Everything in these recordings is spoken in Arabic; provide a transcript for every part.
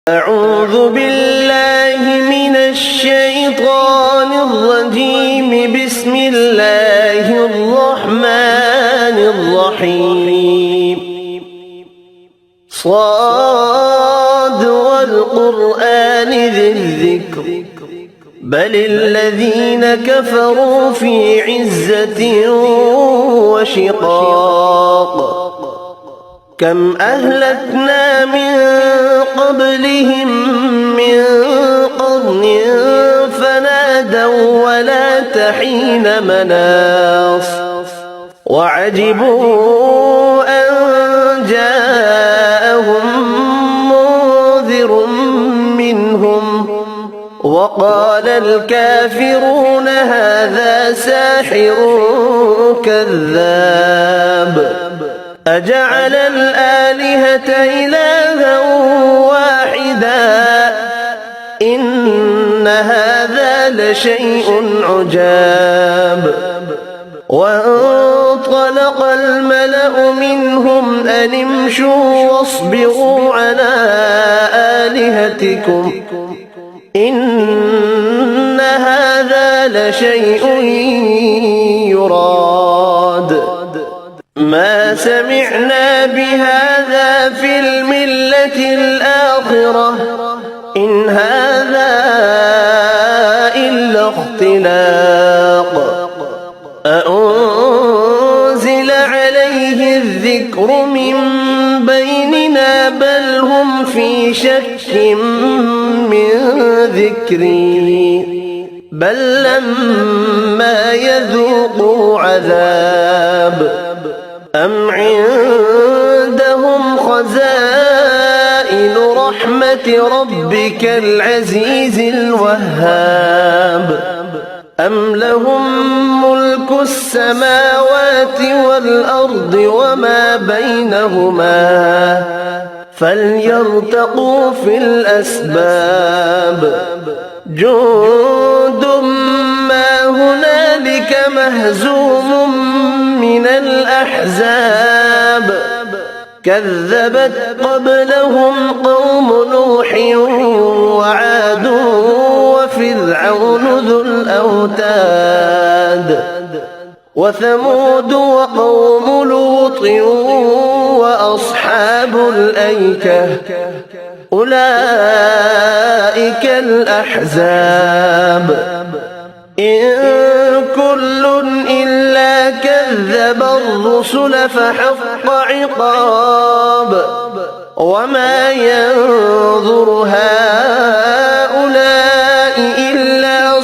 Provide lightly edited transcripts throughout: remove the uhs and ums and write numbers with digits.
أعوذ بالله من الشيطان الرجيم. بسم الله الرحمن الرحيم. صاد والقرآن ذي الذكر بل الذين كفروا في عزة وشقاق. كم أهلكنا من قبلهم من قرن فنادوا ولا تحين مناص. وعجبوا أن جاءهم منذر منهم وقال الكافرون هذا ساحر كذاب. أجعل الآلهة إلها واحدا إن هذا لشيء عجاب. وانطلق الملأ منهم أن امشوا واصبروا على آلهتكم إن هذا لشيء يراد. ما سمعنا بهذا في الملة الآخرة إن هذا إلا اختلاق. أأنزل عليه الذكر من بيننا بل هم في شك من ذكري بل لما يذوقوا عذاب. أم عندهم خزائن رحمة ربك العزيز الوهاب. أم لهم ملك السماوات والأرض وما بينهما فليرتقوا في الأسباب. جند ما هنالك مهزوم من الأحزاب. كذبت قبلهم قوم نوح وعاد وفرعون ذو الأوتاد وثمود وقوم لوط وأصحاب الأيكة أولئك الأحزاب. إن كل إلا كذب الرسل فحق عقاب. وما ينظر هؤلاء إلا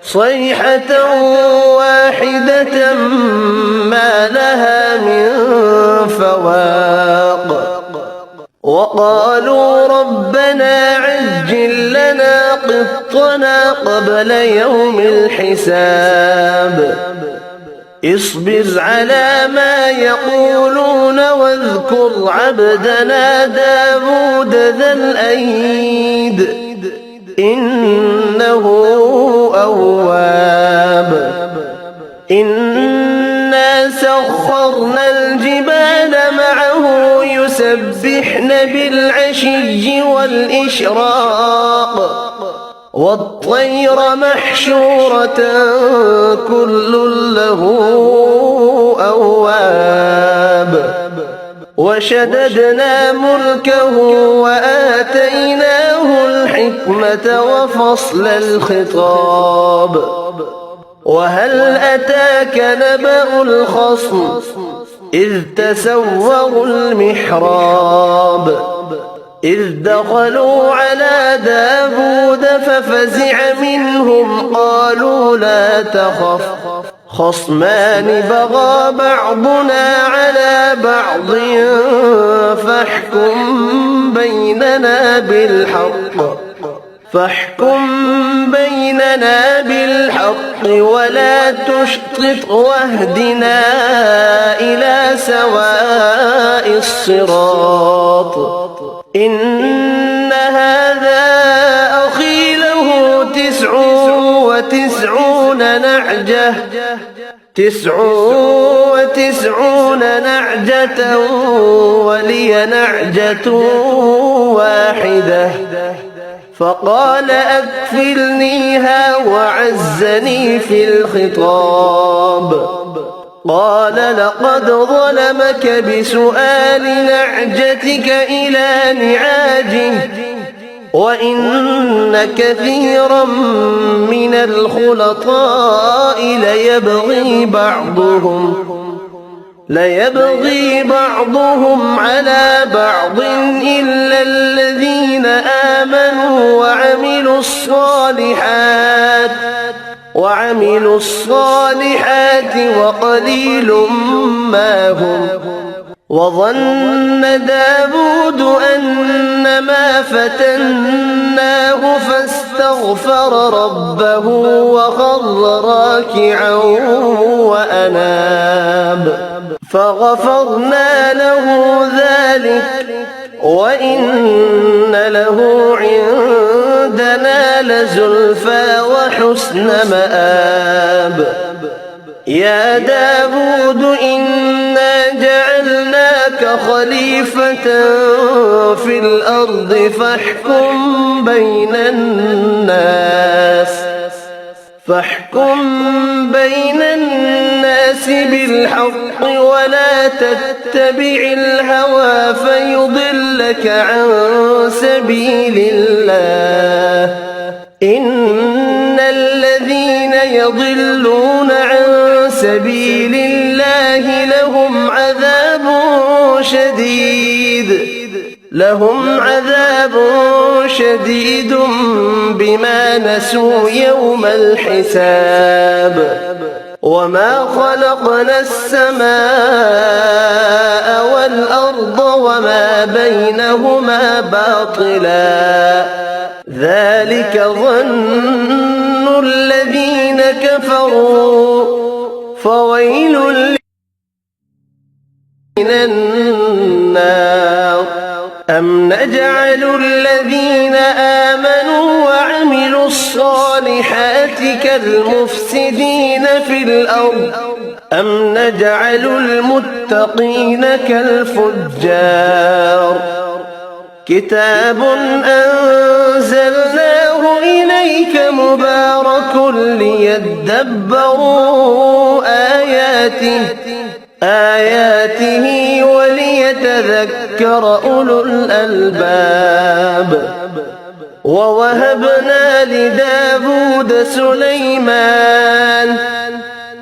صيحة واحدة ما لها من فواق. وقالوا ربنا عجل لنا قطنا قبل يوم الحساب. اصبر على ما يقولون واذكر عبدنا داود ذا الأيد إنه أواب. إنا سخرنا الجبال معه يسبحن بالعشي والإشراق والطير محشورة كل له أواب. وشددنا ملكه وآتيناه الحكمة وفصل الخطاب. وهل أتاك نبأ الخصم إذ تسوروا المحراب إذ دخلوا على داود ففزع منهم قالوا لا تخف خصمان بغى بعضنا على بعض فاحكم بيننا بالحق ولا تشطط واهدنا إلى سواء الصراط. إن هذا أخي له 99 نعجة 99 نعجة ولي نعجة واحدة، فقال أكفلنيها وعزني في الخطاب. قال لقد ظلمك بسؤال نعجتك إلى نعاجه، وإن كثيرا من الخلطاء ليبغي بعضهم على بعض إلا الذين آمنوا وعملوا الصالحات وقليل ما هم. وظن داود أنما فتناه فاستغفر ربه وخر راكعا وأناب، فغفرنا له ذلك وإن له عندنا لزلفى وحسن مآب. يا داود إنا جعلناك خليفة في الأرض فاحكم بين الناس بالحق ولا تتبع الهوى فيضلك عن سبيل الله. إن الذين يضلون عن سبيل الله لهم عذاب شديد بما نسوا يوم الحساب. وما خلقنا السماء والأرض وما بينهما باطلا ذلك ظن الذين كفروا فويل من النار. أم نجعل الذين آمنوا وعملوا الصالحات كالمفسدين في الأرض أم نجعل المتقين كالفجار. كتاب أنزلناه إليك مبارك ليدبروا آياته وليتذكر أولو الألباب. ووهبنا لداود سليمان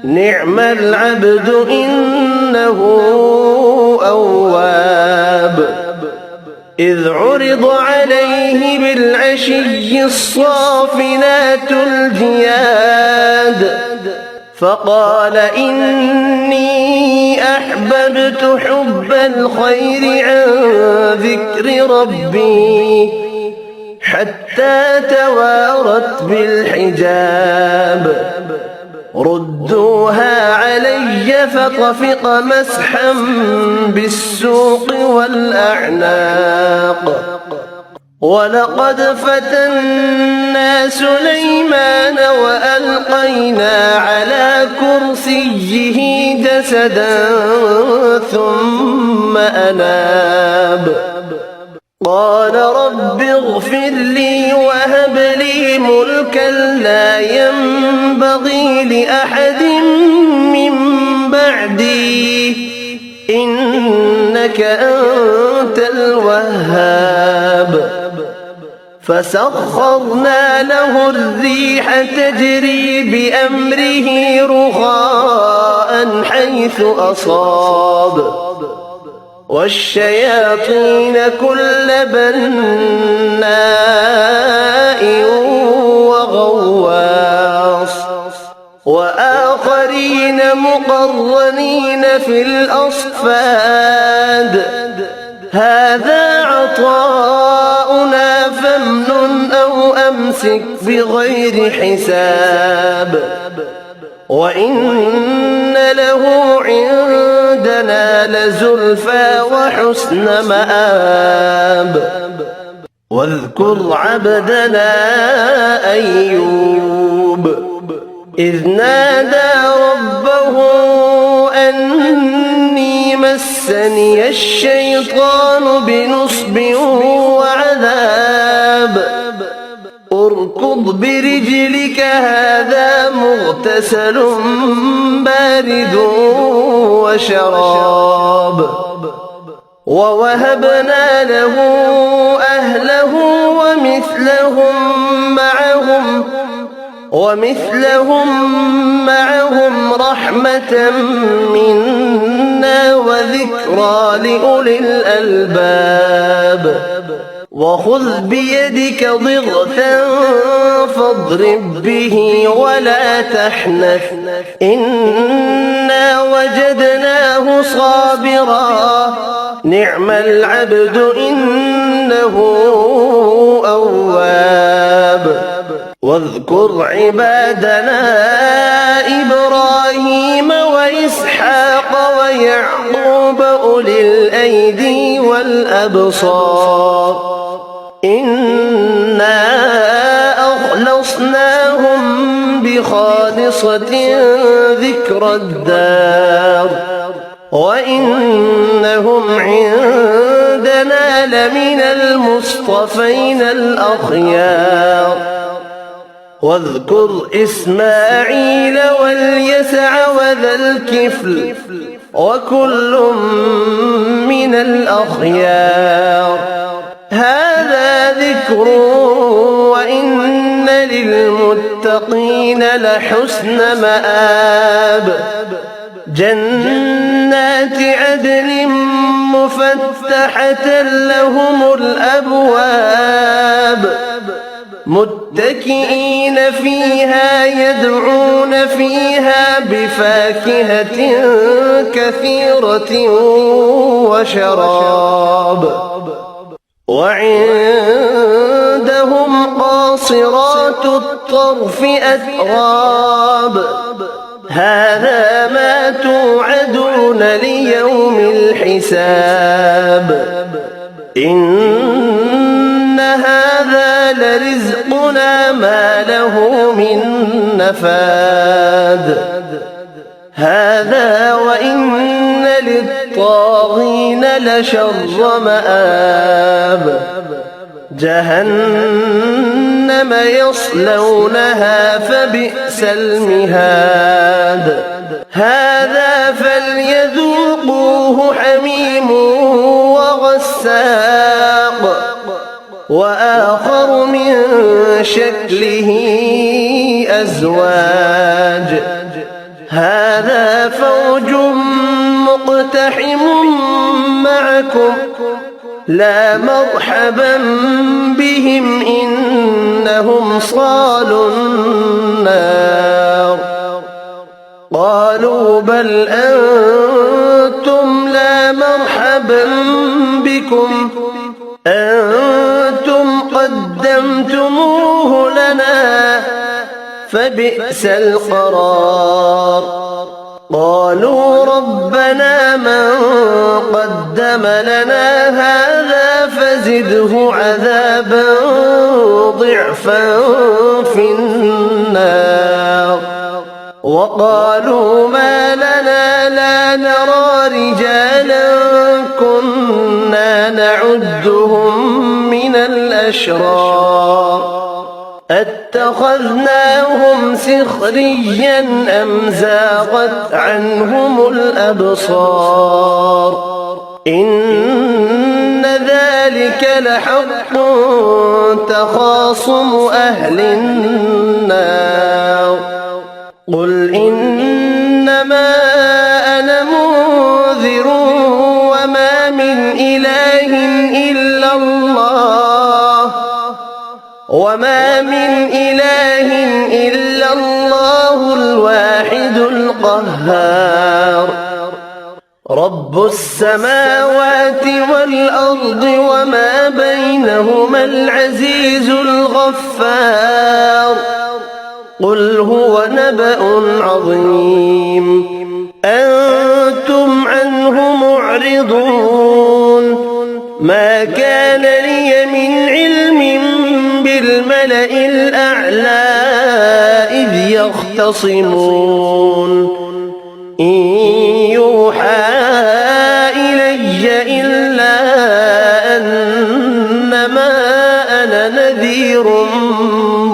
نعم العبد إنه أواب. إذ عرض عليه بالعشي الصافنات الجياد فقال إني أحببت حب الخير عن ذكر ربي حتى توارت بالحجاب. ردوها علي فطفق مسحا بالسوق والأعناق. ولقد فتنا سليمان وألقينا على كرسيه جسدا ثم أناب. قال رب اغفر لي وهب لي ملكا لا ينبغي لأحد من بعدي إنك أنت الوهاب. فسخرنا له الريح تجري بأمره رخاء حيث أصاب والشياطين كل بناء وغواص وآخرين مقرنين في الأصفاد. هذا عطاؤنا فامنن أو أمسك بغير حساب. وإن له عندنا لزلفى وحسن مآب. واذكر عبدنا أيوب إذ نادى ربه نبأه أني مسني الشيطان بنصب وعذاب اركض برجلك هذا مغتسل بارد وشراب ووهبنا له أهله ومثلهم معهم رحمة منا وذكرى لأولي الألباب وخذ بيدك ضغثا فاضرب به ولا تحنث إنا وجدناه صابرا نعم العبد إنه أواب واذكر عبادنا إبراهيم وإسحاق ويعقوب أولي الأيدي والأبصار إنا أخلصناهم بخالصة ذكر الدار وإنهم عندنا لمن المصطفين الأخيار واذكر إسماعيل واليسع وذا الكفل وكل من الأخيار هذا ذكر وإن للمتقين لحسن مآب جنات عدن مفتحة لهم الأبواب متكئين فيها يدعون فيها بفاكهة كثيرة وشراب وعندهم قاصرات الطرف أتراب هذا ما توعدون ليوم الحساب إن هذا لرزقنا ما له من نفاد هذا وإن للطاغين لشر مآب جهنم يصلونها فبئس المهاد هذا فليذوقوه حميم وغساق وآخر من شكله أزواج هذا فوج مقتحم معكم لا مرحبا بهم إنهم صالوا النار قالوا بل أنتم لا مرحبا بكم أنتم قدمتموه لنا فبئس القرار قالوا ربنا من قدم لنا هذا فزده عذابا ضعفا في النار وقالوا ما لنا لا نرى رجالا كنا نعدهم من الأشرار اتخذناهم سخريا أم زاغت عنهم الأبصار إن ذلك لحق تخاصم أهل النار قل إنما أنا منذر وما من إله إلا الله الواحد القهار رب السماوات والأرض وما بينهما العزيز الغفار قل هو نبأ عظيم أنتم عنه معرضون ما كان لي من علم بالملأ الأعلى إذ يختصمون إن يوحى إلي إلا أنما أنا نذير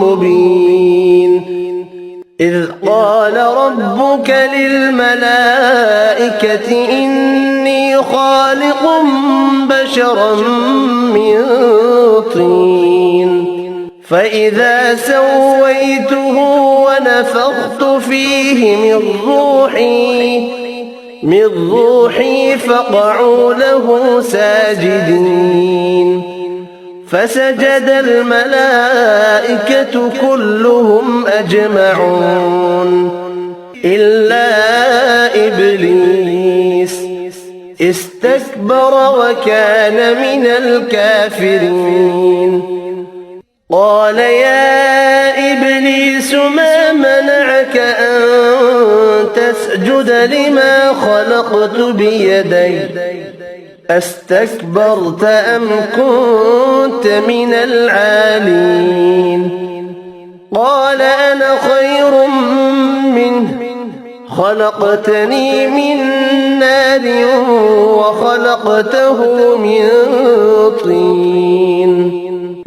مبين إذ قال ربك للملائكة إني خالق بشرا من طين فإذا سويته ونفخت فيه من روحي فقعوا له ساجدين فسجد الملائكة كلهم أجمعون إلا إبليس استكبر وكان من الكافرين قال يا إبليس ما منعك أن تسجد لما خلقت بيدي أستكبرت أم كنت من العالين قال أنا خير منه خلقتني من نار وخلقته من طين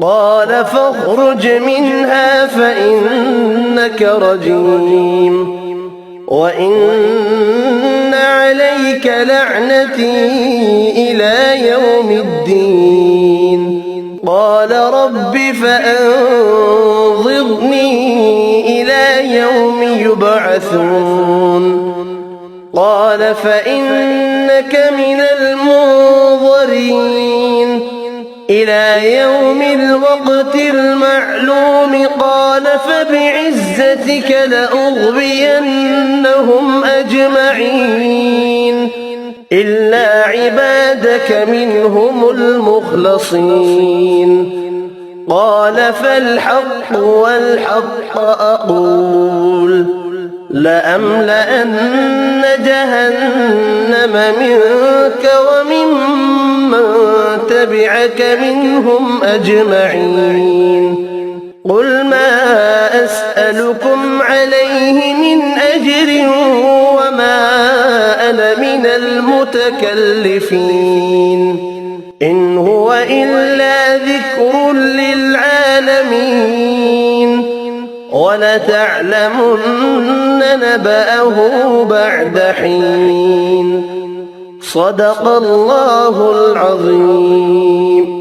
قال فاخرج منها فإنك رجيم وإن عليك لعنتي إلى يوم الدين قال رب فأنظرني إلى يوم يبعثون قال فإنك من المنظرين إلى يوم الوقت المعلوم قال فبعزتك لأغوينهم أجمعين إلا عبادك منهم المخلصين قال فالحق والحق أقول لأملأن جهنم منك وممن تبعك منهم أجمعين قل ما أسألكم عليه من أجر وما أنا من المتكلفين إن هو إلا ذكر للعالمين ولتعلمن نبأه بعد حين صدق الله العظيم.